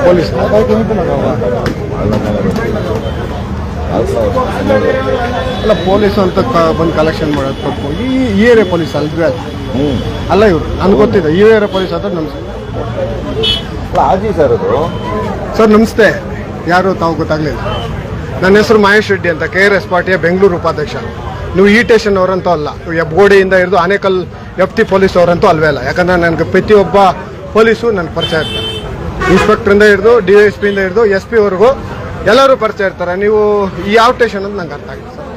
Police ಅಲ್ಲ, police ಅಂತ ಬಂದು ಕಲೆಕ್ಷನ್ ಮಾಡೋದು ತಪ್ಪು. ಈ ಏರಿಯಾ ಪೊಲೀಸ್ ಅಲ್ವೇ ಅಲ್ಲ ಇವರು, ನನ್ಗೆ ಗೊತ್ತಿದೆ ಈ ಏರಿಯಾ ಪೊಲೀಸ್ ಅಂತ. ನಮಸ್ತೆ ಸರ್, ಅದು ಸರ್ ನಮಸ್ತೆ. ಯಾರು ತಾವು ಗೊತ್ತಾಗ್ಲಿಲ್ಲ? ನನ್ನ ಹೆಸರು ಮಹೇಶ್ ರೆಡ್ಡಿ ಅಂತ, KRS ಪಾರ್ಟಿಯ ಬೆಂಗಳೂರು ಉಪಾಧ್ಯಕ್ಷ. ನೀವು ಈ ಸ್ಟೇಷನ್ ಅವರಂತೂ ಅಲ್ಲ, ಎಬ್ಗೋಡಿಯಿಂದ ಹಿಡಿದು ಆನೇಕಲ್ FT ಪೊಲೀಸ್ ಅವರಂತೂ ಅಲ್ವೇ ಅಲ್ಲ. ಯಾಕಂದ್ರೆ ನನಗೆ ಪ್ರತಿಯೊಬ್ಬ ಪೊಲೀಸು ನನಗೆ ಪರಿಚಯ ಇರ್ತಾರೆ. ಇನ್ಸ್ಪೆಕ್ಟ್ರಿಂದ ಹಿಡಿದು DSP ಇಂದ ಹಿಡಿದು SP ವರೆಗೂ ಎಲ್ಲರೂ ಪರಿಚಯ ಇರ್ತಾರೆ. ನೀವು ಯಾವ ಸ್ಟೇಷನ್ ಅಂತ ನಂಗೆ ಅರ್ಥ ಆಗಿದೆ ಸರ್.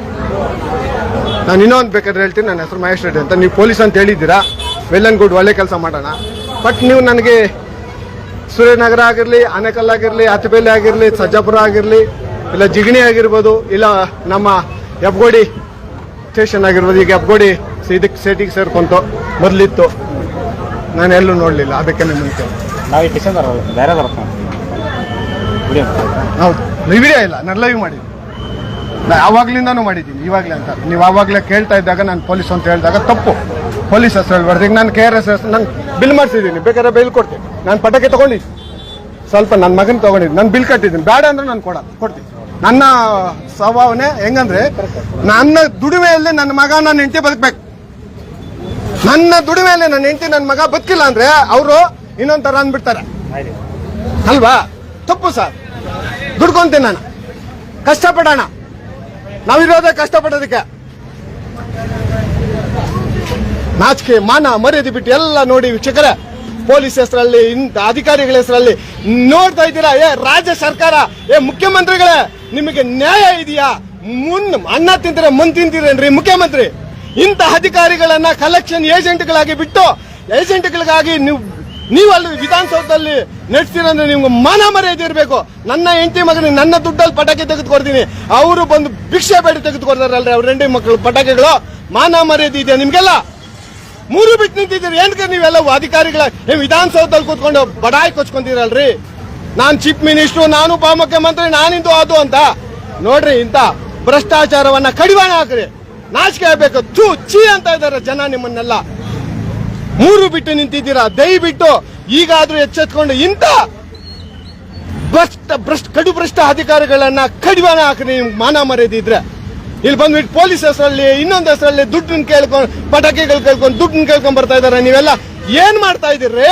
ನಾನು ಇನ್ನೊಂದು ಬೇಕಾದ್ರೆ ಹೇಳ್ತೀನಿ, ನನ್ನ ಹೆಸರು ಮಹೇಶ್ ರೆಡ್ಡಿ ಅಂತ. ನೀವು ಪೊಲೀಸ್ ಅಂತ ಹೇಳಿದ್ದೀರಾ, ವೆಲ್ ಆ್ಯಂಡ್ ಗುಡ್, ಒಳ್ಳೆ ಕೆಲಸ ಮಾಡೋಣ. ಬಟ್ ನೀವು ನನಗೆ ಸೂರ್ಯನಗರ ಆಗಿರಲಿ, ಆನೇಕಲ್ ಆಗಿರಲಿ, ಅತಿಬೇಲೆ ಆಗಿರಲಿ, ಸಜ್ಜಾಪುರ ಆಗಿರಲಿ, ಇಲ್ಲ ಜಿಗಣಿ ಆಗಿರ್ಬೋದು, ಇಲ್ಲ ನಮ್ಮ ಎಬ್ಗೋಡಿ ಸ್ಟೇಷನ್ ಆಗಿರ್ಬೋದು. ಈಗ ಎಬ್ಗೋಡಿ ಇದಕ್ಕೆ ಸೇಟಿಗೆ ಸೇರ್ಕೊಂತು, ಮೊದಲಿತ್ತು, ನಾನು ಎಲ್ಲೂ ನೋಡಲಿಲ್ಲ. ಅದಕ್ಕೆ ನಿಮ್ಮಂತೆ ನಾವು ಸ್ಟೇಷನ್ ಬೇರೆ ಬರ್ತಾನೆ. ಹೌದು, ವಿಡಿಯೋ ಇಲ್ಲ, ನಾನು ಲೈವ್ ಮಾಡಿದ್ದೀನಿ. ನಾನು ಆವಾಗ್ಲಿಂದಾನು ಮಾಡಿದ್ದೀನಿ, ಇವಾಗಲೇ ಅಂತ. ನೀವು ಆವಾಗಲೇ ಕೇಳ್ತಾ ಇದ್ದಾಗ ನಾನು ಪೊಲೀಸ್ ಅಂತ ಹೇಳಿದಾಗ ತಪ್ಪು. ಪೊಲೀಸ್ ಹೆಸರು ಹೇಳ್ಬಾರ್ದು. ಈಗ ನಾನು KRS ನಾನು ಬಿಲ್ ಮಾಡಿಸಿದ್ದೀನಿ, ಬೇಕಾದ್ರೆ ಬಿಲ್ ಕೊಡ್ತೀನಿ. ನಾನು ಪಟಾಕಿ ತೊಗೊಂಡಿದ್ದೀನಿ, ಸ್ವಲ್ಪ ನನ್ನ ಮಗನ ತೊಗೊಂಡಿದ್ದೀನಿ, ನಾನು ಬಿಲ್ ಕಟ್ಟಿದ್ದೀನಿ. ಬೇಡ ಅಂದ್ರೆ ನಾನು ಕೊಡ್ತೀನಿ. ನನ್ನ ಸ್ವಭಾವನೆ ಹೆಂಗಂದ್ರೆ, ನನ್ನ ದುಡಿಮೆಯಲ್ಲಿ ನನ್ನ ಮಗ ನನ್ನ ಹೆಂಡತಿ ಬದುಕಬೇಕು. ನನ್ನ ದುಡಿಮೆಯಲ್ಲಿ ನನ್ನ ಹೆಂಡತಿ ನನ್ನ ಮಗ ಬದುಕಿಲ್ಲ ಅಂದ್ರೆ ಅವರು ಇನ್ನೊಂಥರ ಅಂದ್ಬಿಡ್ತಾರೆ ಅಲ್ವಾ? ತಪ್ಪು ಸರ್. ದುಡ್ಕೊಂತೀನಿ ನಾನು, ಕಷ್ಟಪಡೋಣ. ನಾವಿರೋದೇ ಕಷ್ಟಪಡೋದಕ್ಕೆ. ನಾಚಿಕೆ ಮಾನ ಮರ್ಯಾದೆ ಬಿಟ್ಟು ಎಲ್ಲ ನೋಡಿ ವೀಕ್ಷಕರೇ, ಪೊಲೀಸ್ ಹೆಸರಲ್ಲಿ, ಅಧಿಕಾರಿಗಳ ಹೆಸರಲ್ಲಿ ನೋಡ್ತಾ ಇದ್ದೀರಾ. ರಾಜ್ಯ ಸರ್ಕಾರ, ಮುಖ್ಯಮಂತ್ರಿಗಳೇ, ನಿಮಗೆ ನ್ಯಾಯ ಇದೆಯಾ? ಅನ್ನ ತಿಂತೀರ, ಮನ್ ತಿಂತೀರೇನ್ರಿ ಮುಖ್ಯಮಂತ್ರಿ? ಇಂಥ ಅಧಿಕಾರಿಗಳನ್ನ ಕಲೆಕ್ಷನ್ ಏಜೆಂಟ್ಗಳಾಗಿ ಬಿಟ್ಟು, ಏಜೆಂಟ್ಗಳಿಗಾಗಿ ನೀವು ಅಲ್ಲಿ ವಿಧಾನಸೌಧದಲ್ಲಿ ನಡೆಸ್ತೀರಂದ್ರೆ ನಿಮ್ಗೆ ಮಾನ ಮರ್ಯಾದೆ ಇರಬೇಕು. ನನ್ನ ಹೆಂಡತಿ ಮಗನಿಗೆ ನನ್ನ ದುಡ್ಡಲ್ಲಿ ಪಟಾಕಿ ತೆಗೆದುಕೊಡ್ತೀನಿ, ಅವರು ಬಂದು ಭಿಕ್ಷೆ ಬೇಡಿ ತೆಗೆದುಕೊಡ್ತಾರಲ್ರಿ ಅವ್ರ ಹೆಂಡತಿ ಮಕ್ಕಳು ಪಟಾಕಿಗಳು. ಮಾನ ಮರ್ಯಾದೆ ಇದೆಯಾ ನಿಮ್ಗೆಲ್ಲ? ಮೂರು ಬಿಟ್ಟು ನಿಂತಿದ್ದೀರಿ. ಏನಕ್ಕೆ ನೀವೆಲ್ಲ ಅಧಿಕಾರಿಗಳ ವಿಧಾನಸೌಧದಲ್ಲಿ ಕೂತ್ಕೊಂಡು ಬಡಾಯಿ ಕೊಚ್ಕೊಂತೀರಲ್ರಿ? ನಾನು ಚೀಫ್ ಮಿನಿಸ್ಟರ್, ನಾನು ಉಪಮುಖ್ಯಮಂತ್ರಿ, ನಾನಿಂದು ಅದು ಅಂತ ನೋಡ್ರಿ. ಇಂಥ ಭ್ರಷ್ಟಾಚಾರವನ್ನ ಕಡಿವಾಣ ಹಾಕ್ರಿ. ನಾಚಿಕೆ ಆಗಬೇಕು. ಚೀ ಅಂತ ಇದಾರೆ ಜನ ನಿಮ್ಮನ್ನೆಲ್ಲ. ಮೂರು ಬಿಟ್ಟು ನಿಂತಿದ್ದೀರಾ. ದಯವಿಟ್ಟು ಈಗಾದ್ರೂ ಎಚ್ಚೆತ್ಕೊಂಡು ಇಂಥ ಕಡು ಭ್ರಷ್ಟ ಅಧಿಕಾರಿಗಳನ್ನ ಕಡಿವಾಣ ಹಾಕ್ರಿ. ನಿಮ್ಗೆ ಮಾನ ಮರ್ಯಾದೆ ಇದ್ರೆ ಇಲ್ಲಿ ಬಂದ್ಬಿಟ್ಟು ಪೊಲೀಸ್ ಹೆಸರಲ್ಲಿ, ಇನ್ನೊಂದು ಹೆಸರಲ್ಲಿ ದುಡ್ಡನ್ನ ಕೇಳ್ಕೊಂಡು, ಪಟಾಕಿಗಳು ಕೇಳ್ಕೊಂಡು ದುಡ್ಡನ್ನ ಕೇಳ್ಕೊಂಡ್ ಬರ್ತಾ ಇದಾರೆ. ನೀವೆಲ್ಲ ಏನ್ ಮಾಡ್ತಾ ಇದೀರ್ರಿ?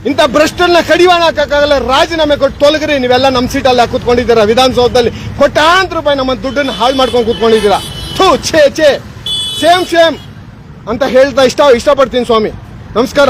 ಇಂಥ ಭ್ರಷ್ಟರನ್ನ ಕಡಿವಾಣ ಹಾಕಕ್ಕಾಗಲ್ಲ. ರಾಜೀನಾಮೆ ಕೊಟ್ಟು ತೊಲಗ್ರಿ. ನೀವೆಲ್ಲ ನಮ್ಮ ಸೀಟಲ್ಲಿ ಕೂತ್ಕೊಂಡಿದ್ದೀರಾ ವಿಧಾನಸೌಧದಲ್ಲಿ. ಕೋಟ್ಯಾಂತರ ರೂಪಾಯಿ ನಮ್ಮ ದುಡ್ಡನ್ನ ಹಾಳು ಮಾಡ್ಕೊಂಡು ಕೂತ್ಕೊಂಡಿದ್ದೀರಾ. ಛೇ ಛೇ, ಸೇಮ್ ಅಂತ ಹೇಳ್ತಾ ಇಷ್ಟಪಡ್ತೀನಿ ಸ್ವಾಮಿ. ನಮಸ್ಕಾರ.